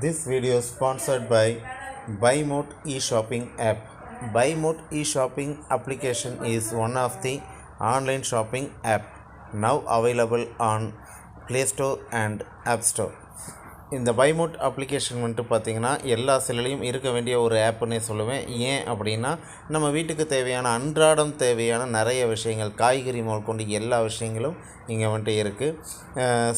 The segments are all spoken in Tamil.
This video is sponsored by BuyMote e-shopping app. BuyMote e-shopping application is one of the online shopping app now available on Play Store and App Store. இந்த பைமோட் அப்ளிகேஷன் வந்துட்டு பார்த்திங்கன்னா எல்லா செல்லுலையும் இருக்க வேண்டிய ஒரு ஆப்புன்னே சொல்லுவேன். ஏன் அப்படின்னா நம்ம வீட்டுக்கு தேவையான அன்றாடம் தேவையான நிறைய விஷயங்கள், காய்கறி முதல் கொண்டு எல்லா விஷயங்களும் இங்கே வந்துட்டு இருக்குது.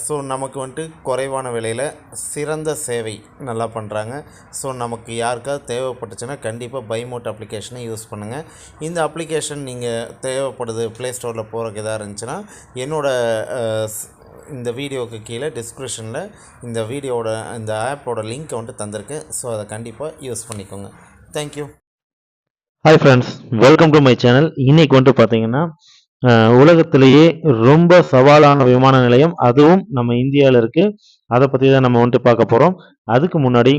ஸோ நமக்கு வந்துட்டு குறைவான விலையில் சிறந்த சேவை நல்லா பண்ணுறாங்க. ஸோ நமக்கு யாருக்காவது தேவைப்பட்டுச்சுன்னா கண்டிப்பாக பைமோட் அப்ளிகேஷனை யூஸ் பண்ணுங்கள். இந்த அப்ளிகேஷன் நீங்கள் தேவைப்படுது ப்ளே ஸ்டோரில் போகிறக்கு எதாக இருந்துச்சுன்னா என்னோடய இந்த வீடியோவுக்கு கீழே டிஸ்கிரிப்ஷனில் இந்த ஆப்போட லிங்க்கை வந்துட்டு தந்திருக்கேன். ஸோ அதை கண்டிப்பாக யூஸ் பண்ணிக்கோங்க. Thank you. Hi friends, welcome to my channel. இன்றைக்கி வந்துட்டு பார்த்தீங்கன்னா உலகத்திலேயே ரொம்ப சவாலான விமான நிலையம், அதுவும் நம்ம இந்தியாவில் இருக்குது. அதை பற்றி தான் நம்ம வந்துட்டு பார்க்க போகிறோம். அதுக்கு முன்னாடி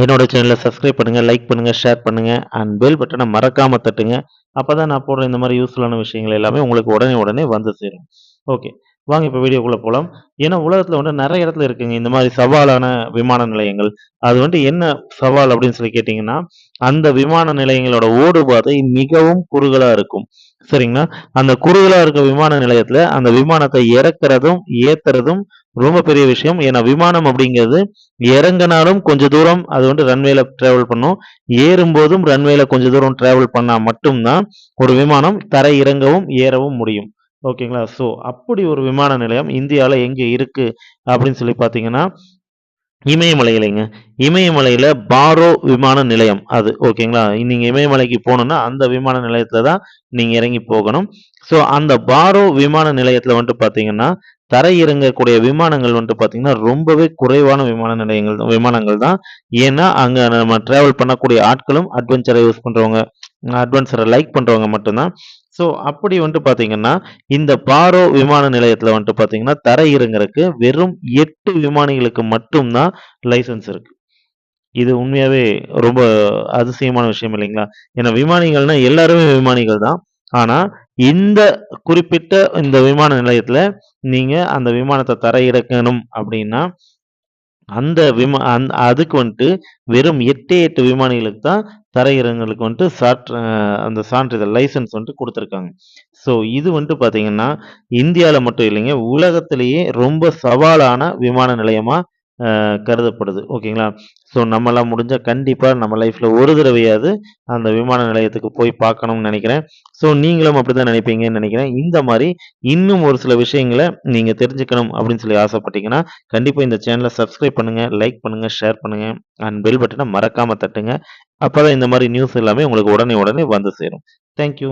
என்னோட சேனலை சப்ஸ்கிரைப் பண்ணுங்கள், லைக் பண்ணுங்கள், ஷேர் பண்ணுங்கள் அண்ட் பெல் பட்டனை மறக்காமல் தட்டுங்க. அப்போ தான் நான் போடுற இந்த மாதிரி யூஸ்ஃபுல்லான விஷயங்கள் எல்லாமே உங்களுக்கு உடனே வந்து சேரும். ஓகே, வாங்க இப்போ வீடியோக்குள்ளே போகலாம். ஏன்னா உலகத்தில் வந்துட்டு நிறைய இடத்துல இருக்குங்க இந்த மாதிரி சவாலான விமான நிலையங்கள். அது வந்துட்டு என்ன சவால் அப்படின்னு சொல்லி கேட்டிங்கன்னா, அந்த விமான நிலையங்களோட ஓடுபாதை மிகவும் குறுகலாக இருக்கும். சரிங்களா? அந்த குறுகலாக இருக்க விமான நிலையத்தில் அந்த விமானத்தை இறக்குறதும் ஏற்றுறதும் ரொம்ப பெரிய விஷயம். ஏன்னா விமானம் அப்படிங்கிறது இறங்கினாலும் கொஞ்சம் தூரம் அது வந்து ரன்வேல டிராவல் பண்ணும், ஏறும்போதும் ரன்வேல கொஞ்சம் தூரம் டிராவல் பண்ணால் மட்டும்தான் ஒரு விமானம் தரை இறங்கவும் ஏறவும் முடியும். ஓகேங்களா? ஸோ அப்படி ஒரு விமான நிலையம் இந்தியாவில் எங்கே இருக்கு அப்படின்னு சொல்லி பார்த்தீங்கன்னா, இமயமலையிலைங்க. இமயமலையில் பாரோ விமான நிலையம் அது. ஓகேங்களா? நீங்கள் இமயமலைக்கு போகணுன்னா அந்த விமான நிலையத்தில் தான் நீங்கள் இறங்கி போகணும். ஸோ அந்த பாரோ விமான நிலையத்தில் வந்துட்டு பார்த்தீங்கன்னா தரை இறங்கக்கூடிய விமானங்கள் வந்துட்டு பார்த்தீங்கன்னா ரொம்பவே குறைவான விமானங்கள் தான். ஏன்னா அங்கே நம்ம டிராவல் பண்ணக்கூடிய ஆட்களும் அட்வென்ச்சரை யூஸ் பண்ணுறவங்க, அட்வென்ச்சரை லைக் பண்ணுறவங்க மட்டும்தான். ஸோ அப்படி வந்துட்டு பார்த்தீங்கன்னா இந்த பாரோ விமான நிலையத்தில் வந்துட்டு பார்த்தீங்கன்னா தரை இறங்குறதுக்கு வெறும் 8 விமானிகளுக்கு மட்டும்தான் லைசன்ஸ் இருக்கு. இது உண்மையாவே ரொம்ப அதிசயமான விஷயம் இல்லைங்களா? ஏன்னா விமானிகள்னா எல்லாருமே விமானிகள் தான். ஆனா இந்த குறிப்பிட்ட இந்த விமான நிலையத்துல நீங்க அந்த விமானத்தை தரையிறக்கணும் அப்படின்னா அதுக்கு வந்துட்டு வெறும் 8 விமானிகளுக்கு தான் தரையிறங்களுக்கு வந்துட்டு அந்த சான்றிதழ் லைசன்ஸ் வந்துட்டு கொடுத்துருக்காங்க. ஸோ இது வந்துட்டு பார்த்தீங்கன்னா இந்தியாவில் மட்டும் இல்லைங்க, உலகத்திலேயே ரொம்ப சவாலான விமான நிலையமா கருதப்படுது. ஓகேங்களா? ஸோ நம்மளாம் முடிஞ்சால் கண்டிப்பாக நம்ம லைஃப்பில் ஒரு தடவையாவது அந்த விமான நிலையத்துக்கு போய் பார்க்கணும்னு நினைக்கிறேன். ஸோ நீங்களும் அப்படி தான் நினைப்பீங்கன்னு நினைக்கிறேன். இந்த மாதிரி இன்னும் ஒரு சில விஷயங்களை நீங்கள் தெரிஞ்சுக்கணும் அப்படின்னு சொல்லி ஆசைப்பட்டீங்கன்னா கண்டிப்பாக இந்த சேனலை சப்ஸ்கிரைப் பண்ணுங்கள், லைக் பண்ணுங்கள், ஷேர் பண்ணுங்கள் அண்ட் பெல் பட்டனை மறக்காமல் தட்டுங்க. அப்போ தான் இந்த மாதிரி நியூஸ் எல்லாமே உங்களுக்கு உடனே வந்து சேரும். தேங்க்யூ.